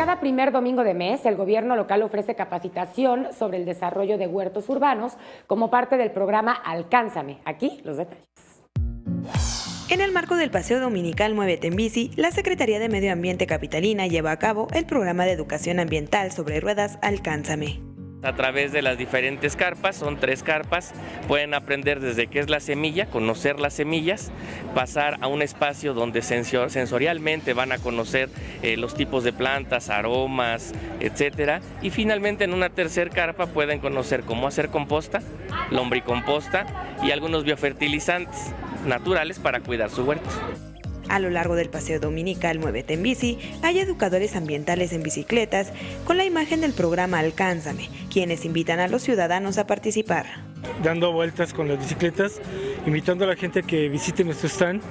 cada primer domingo de mes, el gobierno local ofrece capacitación sobre el desarrollo de huertos urbanos como parte del programa Alcánzame. Aquí los detalles. En el marco del Paseo Dominical Muévete en Bici, la Secretaría de Medio Ambiente capitalina lleva a cabo el programa de educación ambiental sobre ruedas Alcánzame. A través de las diferentes carpas, son 3 carpas, pueden aprender desde qué es la semilla, conocer las semillas, pasar a un espacio donde sensorialmente van a conocer los tipos de plantas, aromas, etcétera, y finalmente en una tercera carpa pueden conocer cómo hacer composta, lombricomposta y algunos biofertilizantes naturales para cuidar su huerto. A lo largo del Paseo Dominical Muévete en Bici, hay educadores ambientales en bicicletas con la imagen del programa Alcánzame, quienes invitan a los ciudadanos a participar. Dando vueltas con las bicicletas, invitando a la gente a que visite nuestro stand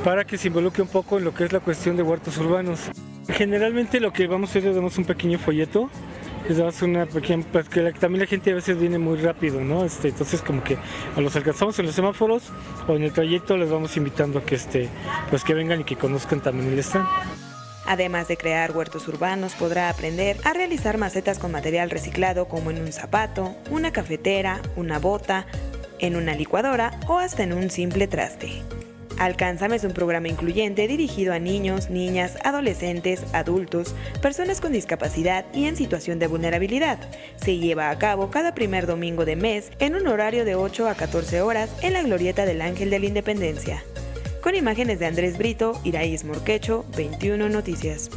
para que se involucre un poco en lo que es la cuestión de huertos urbanos. Generalmente lo que vamos a hacer es damos un pequeño folleto, les damos una pequeña, pues que también la gente a veces viene muy rápido, ¿no? Entonces como que los alcanzamos en los semáforos o en el trayecto les vamos invitando a que pues que vengan y que conozcan también el stand. Además de crear huertos urbanos, podrá aprender a realizar macetas con material reciclado como en un zapato, una cafetera, una bota, en una licuadora o hasta en un simple traste. Alcánzame es un programa incluyente dirigido a niños, niñas, adolescentes, adultos, personas con discapacidad y en situación de vulnerabilidad. Se lleva a cabo cada primer domingo de mes en un horario de 8 a 14 horas en la Glorieta del Ángel de la Independencia. Con imágenes de Andrés Brito, Iraíz Morquecho, 21 Noticias.